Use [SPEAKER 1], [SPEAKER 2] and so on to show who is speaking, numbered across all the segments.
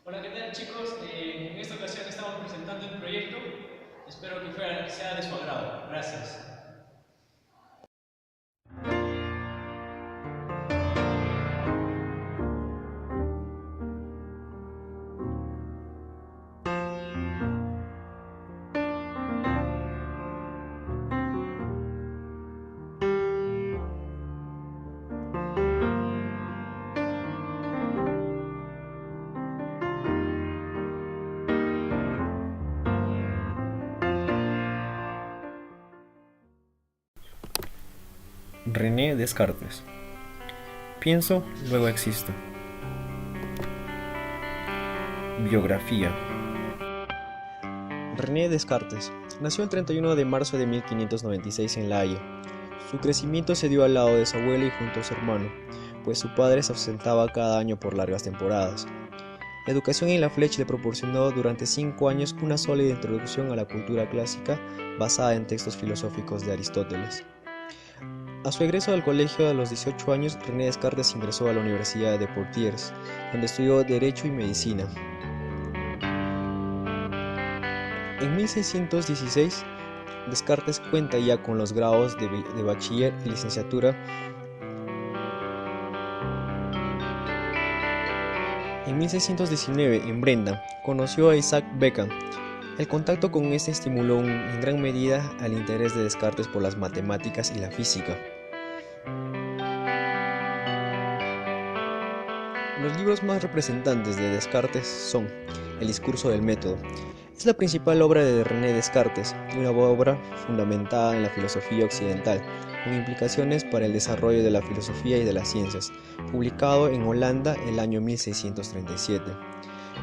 [SPEAKER 1] Hola, ¿qué tal chicos? En esta ocasión estamos presentando el proyecto. Espero que sea de su agrado. Gracias.
[SPEAKER 2] René Descartes. Pienso, luego existo. Biografía. René Descartes nació el 31 de marzo de 1596 en La Haya. Su crecimiento se dio al lado de su abuelo y junto a su hermano, pues su padre se ausentaba cada año por largas temporadas. La educación en La Fleche le proporcionó durante 5 años una sólida introducción a la cultura clásica basada en textos filosóficos de Aristóteles. A su egreso del colegio a los 18 años, René Descartes ingresó a la Universidad de Poitiers, donde estudió Derecho y Medicina. En 1616, Descartes cuenta ya con los grados de bachiller y licenciatura. En 1619, en Brenda, conoció a Isaac Beckham. El contacto con este estimuló en gran medida al interés de Descartes por las matemáticas y la física. Los libros más representantes de Descartes son El discurso del método. Es la principal obra de René Descartes, una obra fundamentada en la filosofía occidental, con implicaciones para el desarrollo de la filosofía y de las ciencias, publicado en Holanda el año 1637.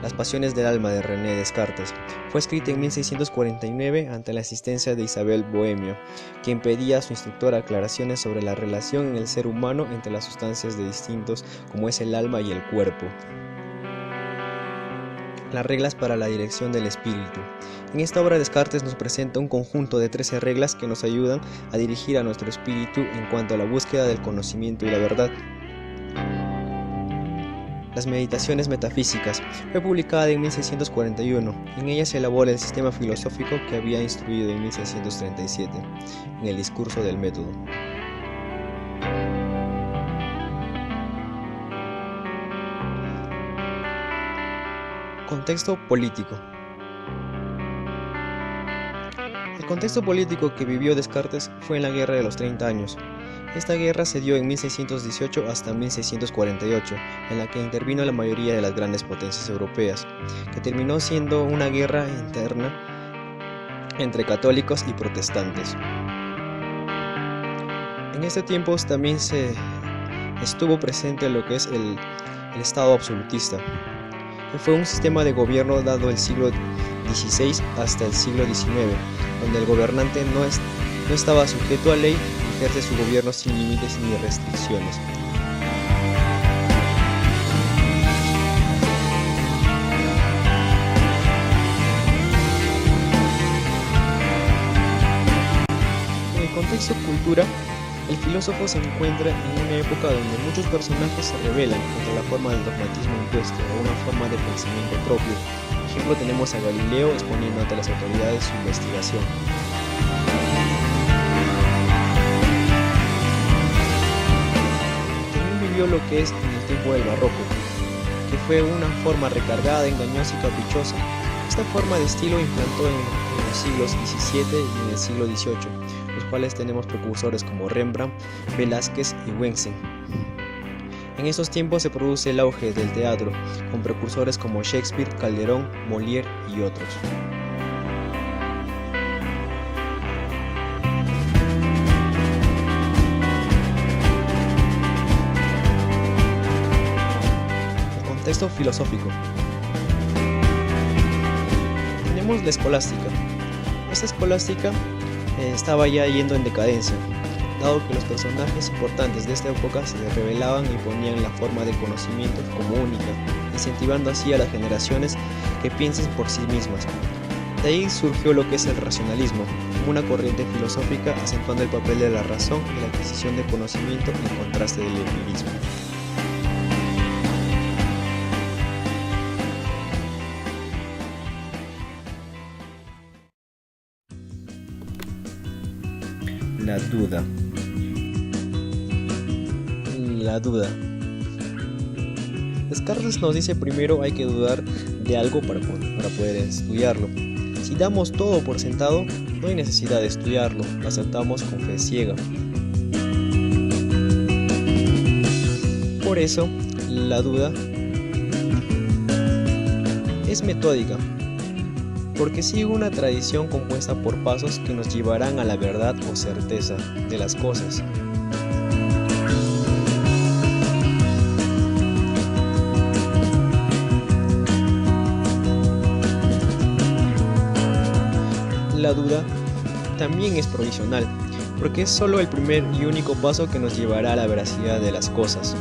[SPEAKER 2] Las pasiones del alma de René Descartes fue escrita en 1649 ante la asistencia de Isabel Bohemio, quien pedía a su instructor aclaraciones sobre la relación en el ser humano entre las sustancias de distintos como es el alma y el cuerpo. Las reglas para la dirección del espíritu. En esta obra Descartes nos presenta un conjunto de 13 reglas que nos ayudan a dirigir a nuestro espíritu en cuanto a la búsqueda del conocimiento y la verdad. Las Meditaciones Metafísicas fue publicada en 1641. En ella se elabora el sistema filosófico que había instruido en 1637, en el discurso del método. Contexto político. El contexto político que vivió Descartes fue en la Guerra de los 30 años. Esta guerra se dio en 1618 hasta 1648, en la que intervino la mayoría de las grandes potencias europeas, que terminó siendo una guerra interna entre católicos y protestantes. En este tiempo también se estuvo presente lo que es el Estado absolutista, que fue un sistema de gobierno dado el siglo XVI hasta el siglo XIX, donde el gobernante no estaba sujeto a ley y ejerce su gobierno sin límites ni restricciones. En el contexto cultura, el filósofo se encuentra en una época donde muchos personajes se rebelan contra la forma del dogmatismo impuesto o una forma de pensamiento propio. Por ejemplo, tenemos a Galileo exponiendo ante las autoridades su investigación. También vivió lo que es en el tiempo del barroco, que fue una forma recargada, engañosa y caprichosa. Esta forma de estilo implantó en los siglos XVII y en el siglo XVIII, los cuales tenemos precursores como Rembrandt, Velázquez y Wensen. En esos tiempos se produce el auge del teatro, con precursores como Shakespeare, Calderón, Molière y otros. El contexto filosófico. Tenemos la escolástica. Esta escolástica estaba ya yendo en decadencia, dado que los personajes importantes de esta época se rebelaban y ponían la forma de conocimiento como única, incentivando así a las generaciones que piensen por sí mismas. De ahí surgió lo que es el racionalismo, como una corriente filosófica acentuando el papel de la razón y la adquisición de conocimiento en contraste del empirismo. La duda. La duda. Descartes nos dice primero hay que dudar de algo para poder estudiarlo. Si damos todo por sentado, no hay necesidad de estudiarlo, lo aceptamos con fe ciega. Por eso, la duda es metódica, porque sigue una tradición compuesta por pasos que nos llevarán a la verdad o certeza de las cosas. La duda también es provisional, porque es solo el primer y único paso que nos llevará a la veracidad de las cosas.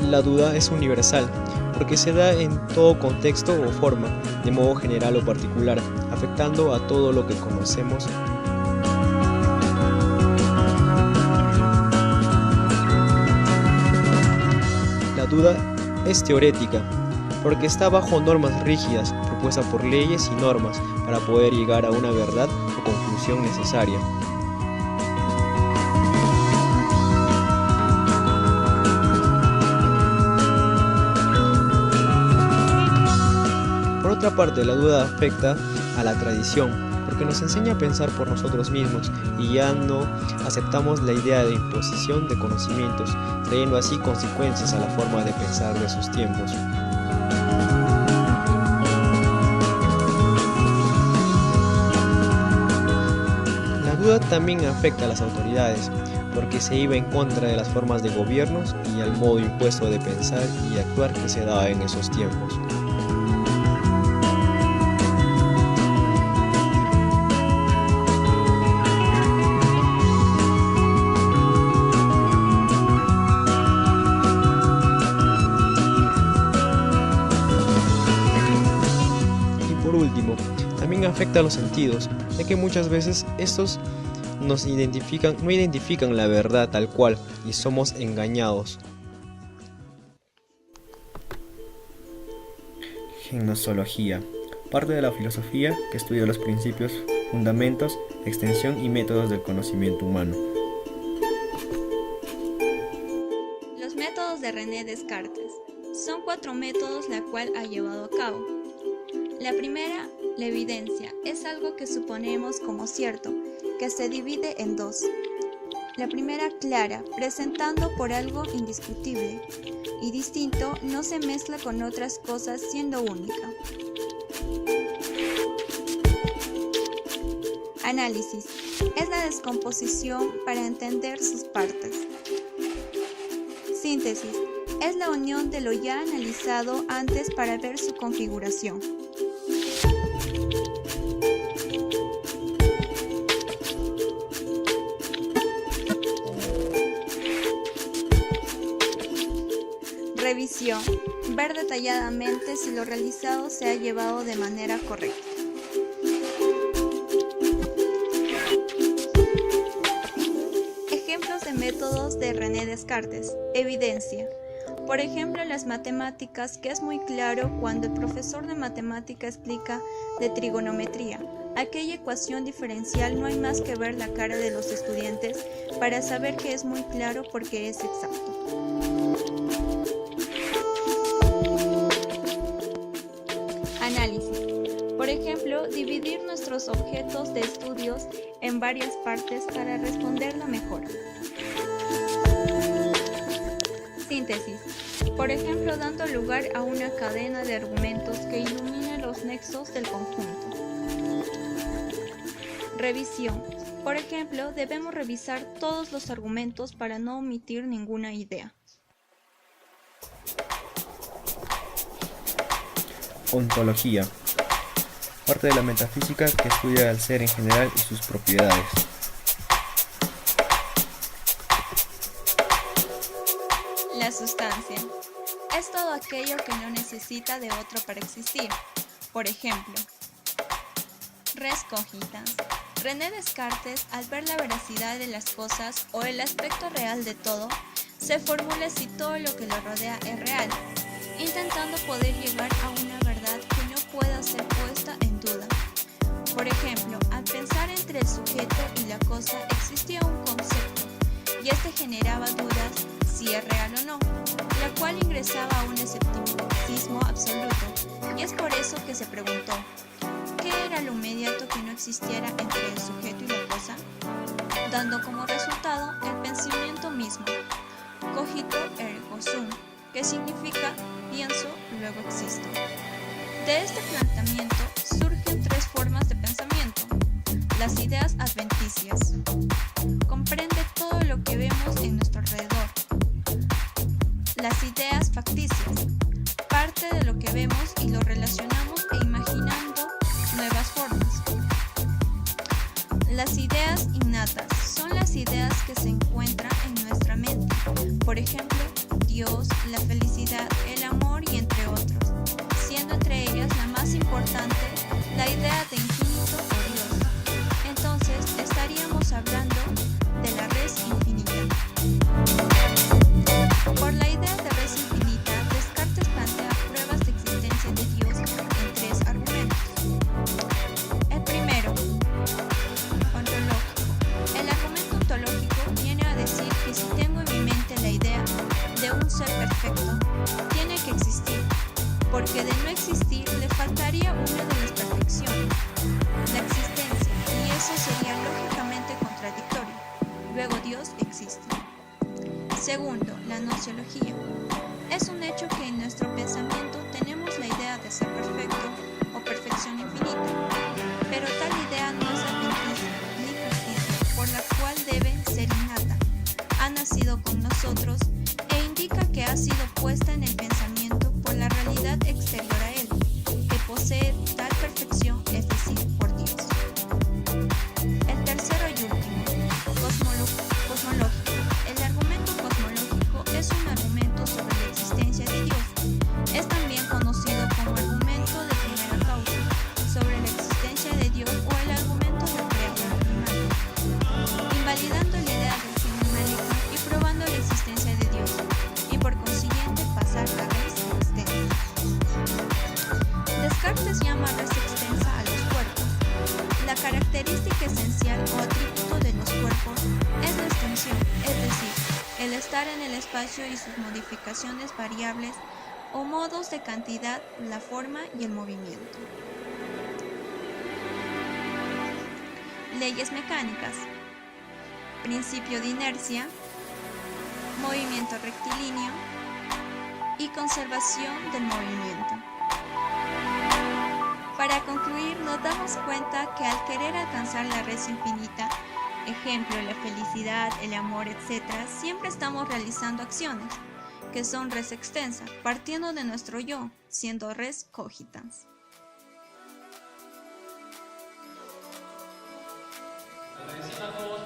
[SPEAKER 2] La duda es universal, porque se da en todo contexto o forma, de modo general o particular, afectando a todo lo que conocemos. La duda es teorética, porque está bajo normas rígidas, propuestas por leyes y normas, para poder llegar a una verdad o conclusión necesaria. Por otra parte, la duda afecta a la tradición, porque nos enseña a pensar por nosotros mismos y ya no aceptamos la idea de imposición de conocimientos, trayendo así consecuencias a la forma de pensar de sus tiempos. La duda también afecta a las autoridades, porque se iba en contra de las formas de gobiernos y al modo impuesto de pensar y actuar que se daba en esos tiempos. Por último, también afecta a los sentidos, ya que muchas veces estos no identifican la verdad tal cual y somos engañados. Gnosología, parte de la filosofía que estudia los principios, fundamentos, extensión y métodos del conocimiento humano.
[SPEAKER 3] Los métodos de René Descartes. Son 4 métodos la cual ha llevado a cabo. La primera, la evidencia, es algo que suponemos como cierto, que se divide en 2. La primera clara, presentando por algo indiscutible y distinto, no se mezcla con otras cosas siendo única. Análisis, es la descomposición para entender sus partes. Síntesis, es la unión de lo ya analizado antes para ver su configuración. Revisión. Ver detalladamente si lo realizado se ha llevado de manera correcta. Ejemplos de métodos de René Descartes. Evidencia. Por ejemplo, las matemáticas, que es muy claro cuando el profesor de matemática explica de trigonometría. Aquella ecuación diferencial no hay más que ver la cara de los estudiantes para saber que es muy claro porque es exacto. Análisis. Por ejemplo, dividir nuestros objetos de estudios en varias partes para responderla mejor. Síntesis. Por ejemplo, dando lugar a una cadena de argumentos que ilumine los nexos del conjunto. Revisión. Por ejemplo, debemos revisar todos los argumentos para no omitir ninguna idea.
[SPEAKER 2] Ontología, parte de la metafísica que estudia al ser en general y sus propiedades.
[SPEAKER 3] La sustancia es todo aquello que no necesita de otro para existir. Por ejemplo, res cogitans. René Descartes, al ver la veracidad de las cosas o el aspecto real de todo, se formula si todo lo que lo rodea es real, intentando poder llegar a una verdad pueda ser puesta en duda. Por ejemplo, al pensar entre el sujeto y la cosa existía un concepto, y este generaba dudas si es real o no, la cual ingresaba a un escepticismo absoluto, y es por eso que se preguntó, ¿qué era lo inmediato que no existiera entre el sujeto y la cosa? Dando como resultado el pensamiento mismo, cogito ergo sum, que significa pienso, luego existo. De este planteamiento surgen tres formas de pensamiento. Las ideas adventicias. Comprende todo lo que vemos en nuestro alrededor. Las ideas facticias. Parte de lo que vemos y lo relacionamos e imaginando nuevas formas. Las ideas innatas son las ideas que se encuentran en nuestra mente. Por ejemplo, Dios, la felicidad, el amor y entre otros, siendo entre ellas la más importante la idea de infinito o Dios. Entonces estaríamos hablando de la res infinita. Por la idea de res infinita, Descartes plantea pruebas de existencia de Dios en tres argumentos. El primero, ontológico. El argumento ontológico viene a decir que si tengo en mi mente la idea de un ser perfecto, tiene que existir, porque de no existir le faltaría una de las perfecciones, la existencia, y eso sería lógicamente contradictorio. Luego Dios existe. Segundo, la nociología. Es un hecho que en nuestro pensamiento tenemos la idea de ser perfecto o perfección infinita, pero tal idea no es adventicia ni facticia, por la cual debe ser innata. Ha nacido con nosotros e indica que ha sido puesta en el pensamiento por la realidad exterior a él, que posee tal perfección, es decir, por Dios. El tercero y último, cosmológico. El argumento cosmológico es un argumento sobre la existencia de Dios. Es también conocido como argumento de primera causa, sobre la existencia de Dios o el argumento del creador animal, invalidando la idea del fin animálico y probando la existencia de Dios, y por consiguiente pasar a res extensa. Descartes llama res extensa a los cuerpos. La característica esencial o atributo de los cuerpos es la extensión, es decir, el estar en el espacio y sus modificaciones variables o modos de cantidad, la forma y el movimiento. Leyes mecánicas. Principio de inercia, movimiento rectilíneo y conservación del movimiento. Para concluir, nos damos cuenta que al querer alcanzar la res infinita, ejemplo, la felicidad, el amor, etc., siempre estamos realizando acciones, que son res extensa, partiendo de nuestro yo, siendo res cogitans.
[SPEAKER 1] Agradeciendo a todos